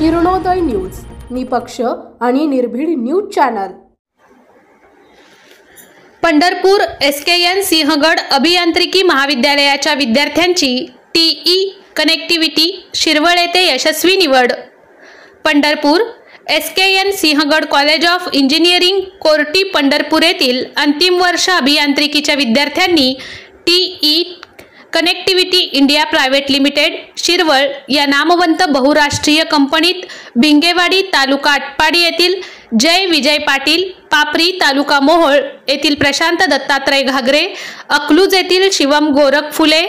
Kiranoday news, निपक्ष आणि निर्भीड news channel. Pandharpur SKN Sinhgad अभियांत्रिकी महाविद्यालयाच्या विद्यार्थ्यांची TE कनेक्टिव्हिटी शिरवळ येथे यशस्वी निवड। Pandharpur SKN Sinhgad college of engineering Korti Pandharpur येथील अंतिम वर्ष अभियांत्रिकीच्या विद्यार्थ्यांनी TE connectivity India private limited Shirwal या नामवंत बहुराष्ट्रीय कंपनीत भिंगेवाडी तालुका आटपाडी येथील जय विजय पाटील, पापरी तालुका मोहोळ येथील प्रशांत दत्तात्रय घागरे, अकलूज येथील शिवम गोरख फुले,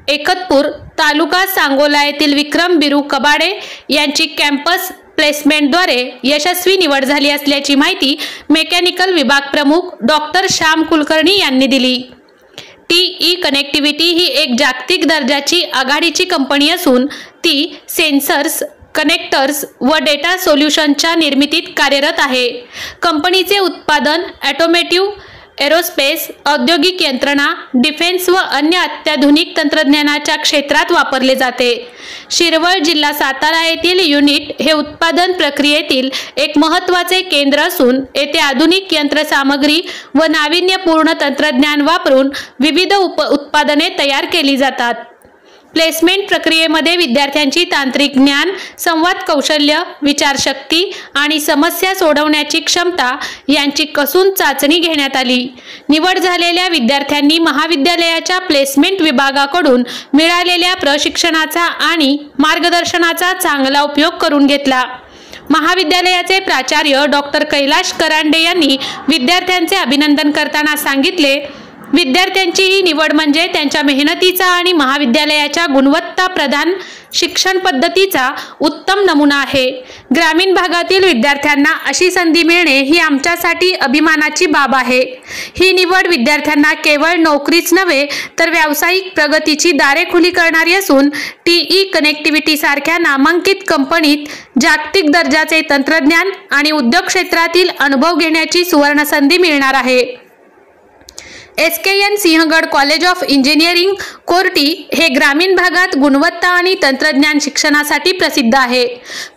एकतपूर तालुका सांगोला येथील विक्रम बिरू कबाडे यांची कॅम्पस प्लेसमेंटद्वारे यशस्वी निवड झाली असल्याची माहिती मेकॅनिकल विभाग प्रमुख डॉक्टर श्याम कुलकर्णी यांनी दिली। TE कनेक्टिव्हिटी ही एक जागतिक दर्जाची आघाडीची कंपनी असून ती सेन्सर्स, कनेक्टर्स व डेटा सोल्युशनच्या निर्मितीत कार्यरत आहे। कंपनीचे उत्पादन ऑटोमोटिव्ह, एरोस्पेस, औद्योगिक यंत्रणा, डिफेन्स व अन्य अत्याधुनिक तंत्रज्ञानाच्या क्षेत्रात वापरले जाते। शिरवळ जिल्हा सातारा येथील युनिट हे उत्पादन प्रक्रियेतील एक महत्त्वाचे केंद्र असून येथे आधुनिक यंत्रसामग्री व नाविन्यपूर्ण तंत्रज्ञान वापरून विविध उत्पादने तयार केली जातात। प्लेसमेंट प्रक्रियेमध्ये विद्यार्थ्यांची तांत्रिक ज्ञान, संवाद कौशल्य, विचारशक्ती आणि समस्या सोडवण्याची क्षमता यांची कसून चाचणी घेण्यात आली। निवड झालेल्या विद्यार्थ्यांनी महाविद्यालयाच्या प्लेसमेंट विभागाकडून मिळालेल्या प्रशिक्षणाचा आणि मार्गदर्शनाचा चांगला उपयोग करून घेतला। महाविद्यालयाचे प्राचार्य डॉक्टर कैलाश करांडे यांनी विद्यार्थ्यांचे अभिनंदन करताना सांगितले, विद्यार्थ्यांची ही निवड म्हणजे त्यांच्या मेहनतीचा आणि महाविद्यालयाच्या गुणवत्ता प्रदान शिक्षण पद्धतीचा उत्तम नमुना आहे। ग्रामीण भागातील विद्यार्थ्यांना अशी संधी मिळणे ही आमच्यासाठी अभिमानाची बाब आहे। ही निवड विद्यार्थ्यांना केवळ नोकरीच नव्हे तर व्यावसायिक प्रगतीची दारे खुली करणारी असून TE कनेक्टिव्हिटी सारख्या नामांकित कंपनीत जागतिक दर्जाचे तंत्रज्ञान आणि उद्योग क्षेत्रातील अनुभव घेण्याची सुवर्ण संधी मिळणार आहे। SKN Sinhgad college of engineering Korti हे ग्रामीण भागात गुणवत्ता आणि तंत्रज्ञान शिक्षणासाठी प्रसिद्ध आहे।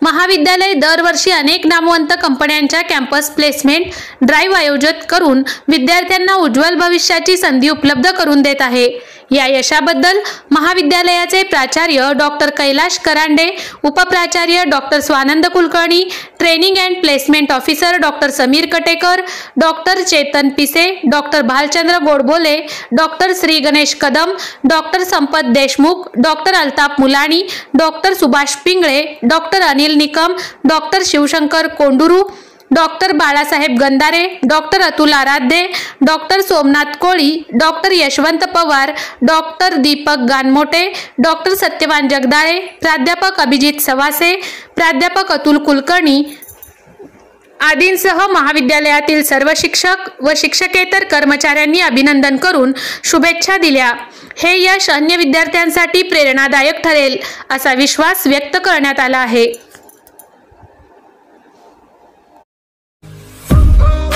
महाविद्यालय दरवर्षी अनेक नामवंत कंपन्यांच्या कॅम्पस प्लेसमेंट ड्राईव्ह आयोजित करून विद्यार्थ्यांना उज्ज्वल भविष्याची संधी उपलब्ध करून देत आहे। या यशाबद्दल महाविद्यालयाचे प्राचार्य डॉक्टर कैलाश करांडे, उपप्राचार्य doctor Swanand Kulkarni, training and placement officer doctor Sameer Katekar, doctor Chetan Pise, doctor Bhalchandra Godbole, doctor Shri Ganesh Kadam, doctor Sampat Deshmukh, doctor Altaf Mulani, doctor Subhash Pingale, doctor Anil Nikam, doctor Shivshankar Konduru, doctor Balasaheb Gandhare, doctor Atul Aradhya, doctor Somnath Koli, doctor Yashwant Pawar, doctor Deepak Ganmote, doctor Satyawan Jagdale, प्राध्यापक अभिजित सवासे, प्राध्यापक अतुल कुलकर्णी आदींसह महाविद्यालयातील सर्व शिक्षक व शिक्षकेतर कर्मचाऱ्यांनी अभिनंदन करून शुभेच्छा दिल्या। हे यश अन्य विद्यार्थ्यांसाठी प्रेरणादायक ठरेल असा विश्वास व्यक्त करण्यात आला आहे।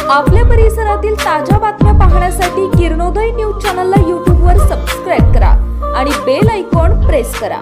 आपल्या परिसरातील ताज्या बातम्या पाहण्यासाठी किरणोदय न्यूज चॅनलला YouTube वर सबस्क्राइब करा आणि बेल आयकॉन प्रेस करा।